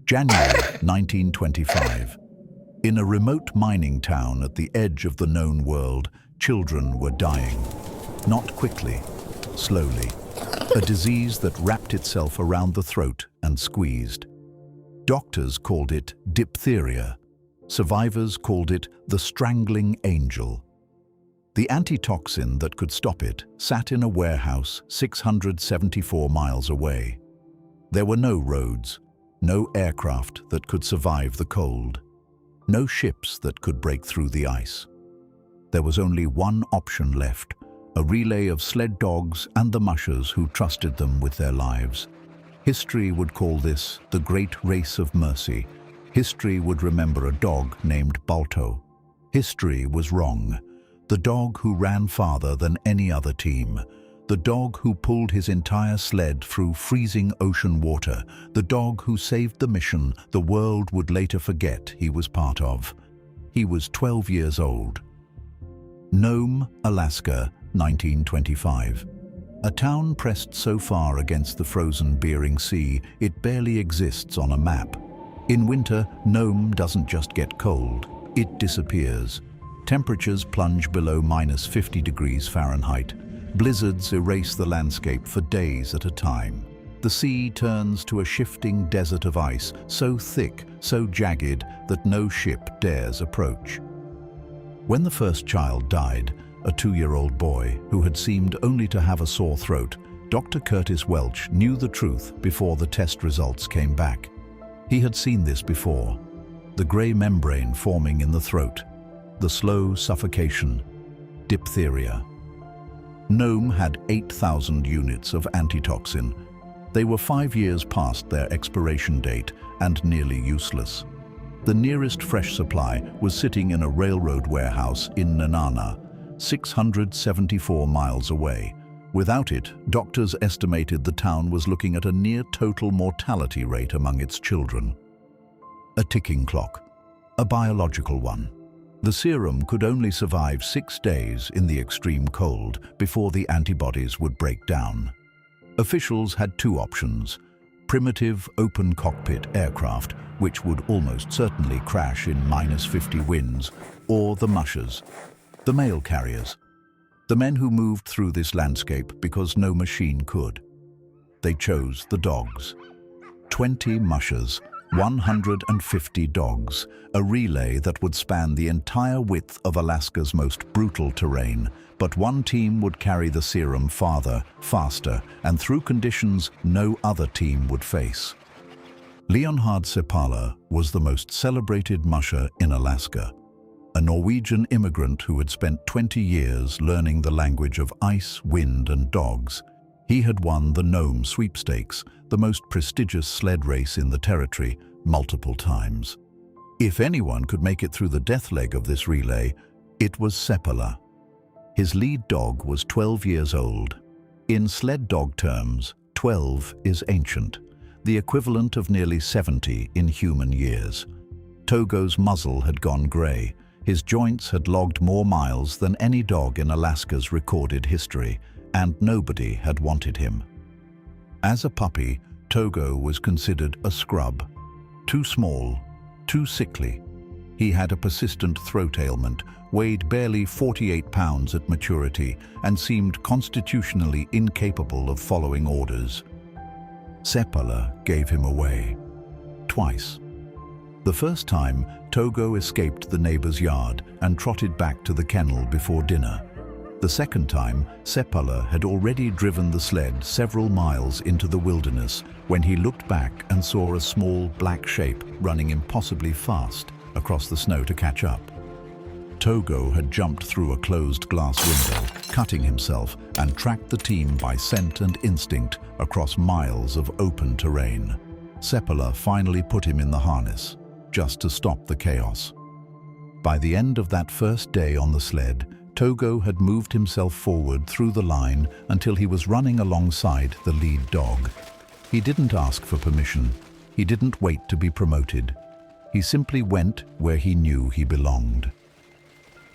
January 1925. In a remote mining town at the edge of the known world, children were dying. Not quickly, slowly. A disease that wrapped itself around the throat and squeezed. Doctors called it diphtheria. Survivors called it the strangling angel. The antitoxin that could stop it sat in a warehouse 674 miles away. There were no roads, no aircraft that could survive the cold, no ships that could break through the ice. There was only one option left, a relay of sled dogs and the mushers who trusted them with their lives. History would call this the Great Race of Mercy. History would remember a dog named Balto. History was wrong. The dog who ran farther than any other team. The dog who pulled his entire sled through freezing ocean water. The dog who saved the mission the world would later forget he was part of. He was 12 years old. Nome, Alaska, 1925. A town pressed so far against the frozen Bering Sea, it barely exists on a map. In winter, Nome doesn't just get cold, it disappears. Temperatures plunge below -50 degrees Fahrenheit. Blizzards erase the landscape for days at a time. The sea turns to a shifting desert of ice, so thick, so jagged, that no ship dares approach. When the first child died, a 2-year-old boy who had seemed only to have a sore throat, Dr. Curtis Welch knew the truth before the test results came back. He had seen this before. The grey membrane forming in the throat. The slow suffocation. Diphtheria. Nome had 8,000 units of antitoxin. They were 5 years past their expiration date and nearly useless. The nearest fresh supply was sitting in a railroad warehouse in Nome, 674 miles away. Without it, doctors estimated the town was looking at a near-total mortality rate among its children. A ticking clock. A biological one. The serum could only survive 6 days in the extreme cold before the antibodies would break down. Officials had 2 options: primitive open cockpit aircraft, which would almost certainly crash in -50 winds, or the mushers, the mail carriers, the men who moved through this landscape because no machine could. They chose the dogs. 20 mushers, 150 dogs, a relay that would span the entire width of Alaska's most brutal terrain, but one team would carry the serum farther, faster, and through conditions no other team would face. Leonhard Seppala was the most celebrated musher in Alaska, a Norwegian immigrant who had spent 20 years learning the language of ice, wind, and dogs. He had won the Nome sweepstakes, the most prestigious sled race in the territory, multiple times. If anyone could make it through the death leg of this relay, it was Seppala. His lead dog was 12 years old. In sled dog terms, 12 is ancient, the equivalent of nearly 70 in human years. Togo's muzzle had gone grey. His joints had logged more miles than any dog in Alaska's recorded history, and nobody had wanted him. As a puppy, Togo was considered a scrub. Too small, too sickly. He had a persistent throat ailment, weighed barely 48 pounds at maturity, and seemed constitutionally incapable of following orders. Seppala gave him away. Twice. The first time, Togo escaped the neighbor's yard and trotted back to the kennel before dinner. The second time, Seppala had already driven the sled several miles into the wilderness when he looked back and saw a small black shape running impossibly fast across the snow to catch up. Togo had jumped through a closed glass window, cutting himself, and tracked the team by scent and instinct across miles of open terrain. Seppala finally put him in the harness, just to stop the chaos. By the end of that first day on the sled, Togo had moved himself forward through the line until he was running alongside the lead dog. He didn't ask for permission. He didn't wait to be promoted. He simply went where he knew he belonged.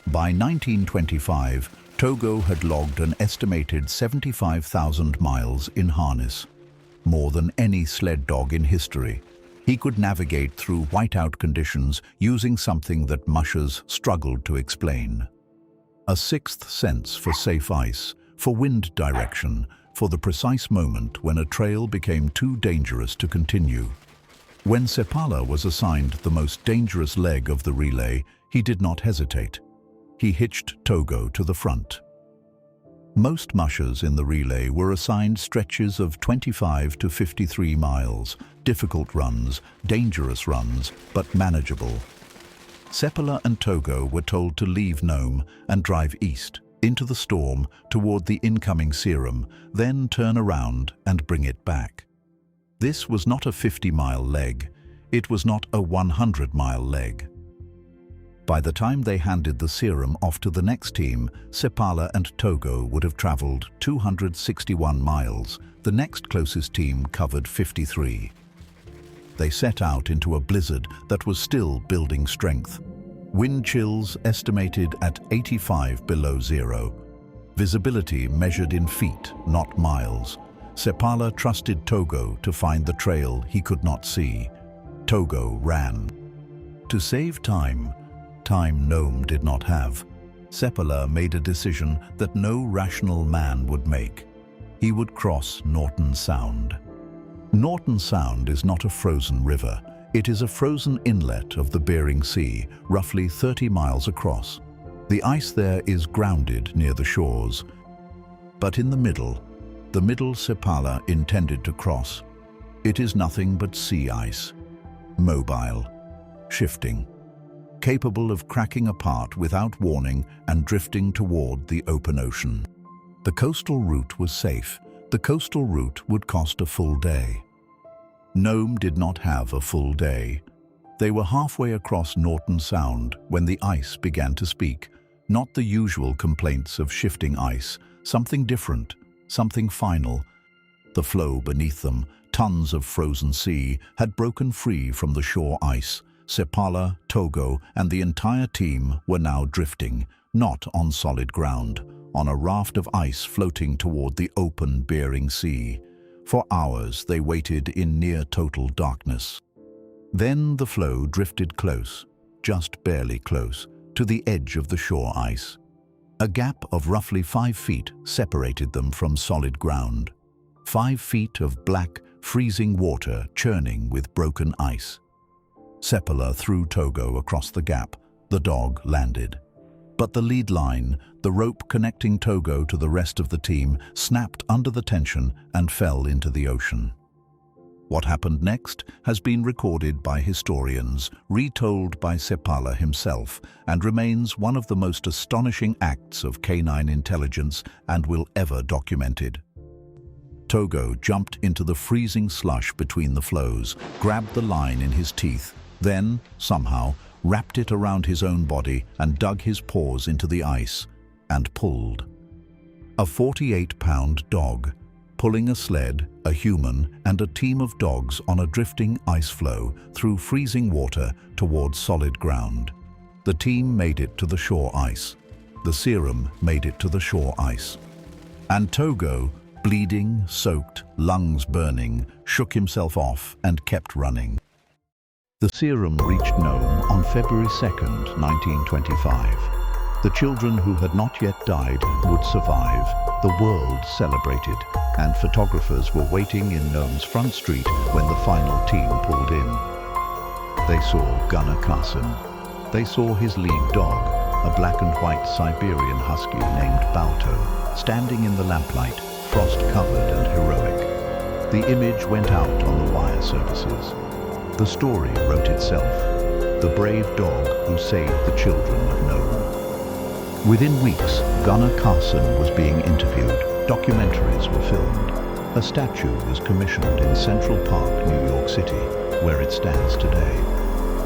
By 1925, Togo had logged an estimated 75,000 miles in harness, more than any sled dog in history. He could navigate through whiteout conditions using something that mushers struggled to explain. A sixth sense for safe ice, for wind direction, for the precise moment when a trail became too dangerous to continue. When Sepala was assigned the most dangerous leg of the relay, he did not hesitate. He hitched Togo to the front. Most mushers in the relay were assigned stretches of 25 to 53 miles, difficult runs, dangerous runs, but manageable. Sepala and Togo were told to leave Nome and drive east, into the storm, toward the incoming serum, then turn around and bring it back. This was not a 50-mile leg. It was not a 100-mile leg. By the time they handed the serum off to the next team, Sepala and Togo would have traveled 261 miles. The next closest team covered 53. They set out into a blizzard that was still building strength. Wind chills estimated at 85 below zero. Visibility measured in feet, not miles. Sepala trusted Togo to find the trail he could not see. Togo ran. To save time Nome did not have, Sepala made a decision that no rational man would make. He would cross Norton Sound. Norton Sound is not a frozen river. It is a frozen inlet of the Bering Sea, roughly 30 miles across. The ice there is grounded near the shores. But in the middle Sepala intended to cross. It is nothing but sea ice. Mobile, shifting, capable of cracking apart without warning and drifting toward the open ocean. The coastal route was safe. The coastal route would cost a full day. Nome did not have a full day. They were halfway across Norton Sound when the ice began to speak. Not the usual complaints of shifting ice, something different, something final. The floe beneath them, tons of frozen sea, had broken free from the shore ice. Sepala, Togo, and the entire team were now drifting, not on solid ground, on a raft of ice floating toward the open Bering Sea. For hours they waited in near total darkness. Then the floe drifted close, just barely close, to the edge of the shore ice. A gap of roughly 5 feet separated them from solid ground. 5 feet of black, freezing water churning with broken ice. Sepala threw Togo across the gap. The dog landed. But the lead line, the rope connecting Togo to the rest of the team, snapped under the tension and fell into the ocean. What happened next has been recorded by historians, retold by Sepala himself, and remains one of the most astonishing acts of canine intelligence and will ever documented. Togo jumped into the freezing slush between the floes, grabbed the line in his teeth, then, somehow, wrapped it around his own body and dug his paws into the ice and pulled. A 48-pound dog, pulling a sled, a human, and a team of dogs on a drifting ice floe through freezing water towards solid ground. The team made it to the shore ice. The serum made it to the shore ice. And Togo, bleeding, soaked, lungs burning, shook himself off and kept running. The serum reached Nome on February 2nd, 1925. The children who had not yet died would survive. The world celebrated, and photographers were waiting in Nome's front street when the final team pulled in. They saw Gunnar Carson. They saw his lead dog, a black and white Siberian husky named Balto, standing in the lamplight, frost-covered and heroic. The image went out on the wire services. The story wrote itself. The brave dog who saved the children of Nome. Within weeks, Gunnar Carson was being interviewed. Documentaries were filmed. A statue was commissioned in Central Park, New York City, where it stands today.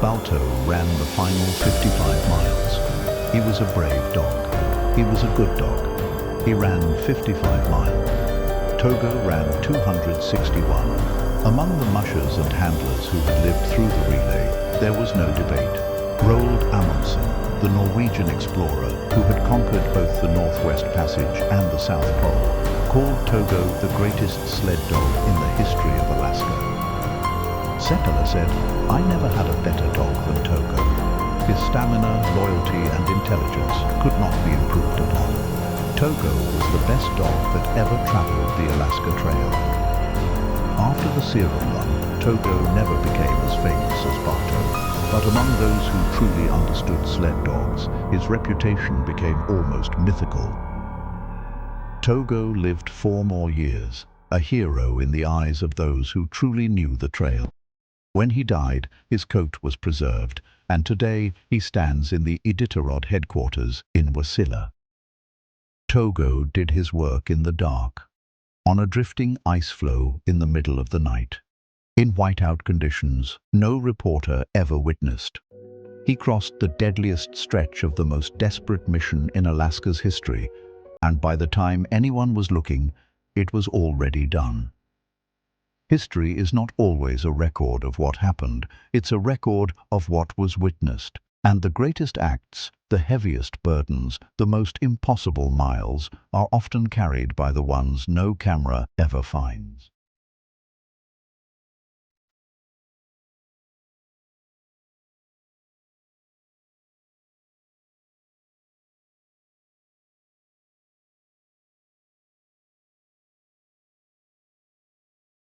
Balto ran the final 55 miles. He was a brave dog. He was a good dog. He ran 55 miles. Togo ran 261. Among the mushers and handlers who had lived through the relay, there was no debate. Roald Amundsen, the Norwegian explorer who had conquered both the Northwest Passage and the South Pole, called Togo the greatest sled dog in the history of Alaska. Seppala said, "I never had a better dog than Togo. His stamina, loyalty and intelligence could not be improved upon. Togo was the best dog that ever traveled the Alaska Trail." After the serum run, Togo never became as famous as Balto, but among those who truly understood sled dogs, his reputation became almost mythical. Togo lived 4 more years, a hero in the eyes of those who truly knew the trail. When he died, his coat was preserved, and today he stands in the Iditarod headquarters in Wasilla. Togo did his work in the dark, on a drifting ice floe in the middle of the night, in whiteout conditions no reporter ever witnessed. He crossed the deadliest stretch of the most desperate mission in Alaska's history, and by the time anyone was looking, it was already done. History is not always a record of what happened, it's a record of what was witnessed. And the greatest acts, the heaviest burdens, the most impossible miles, are often carried by the ones no camera ever finds.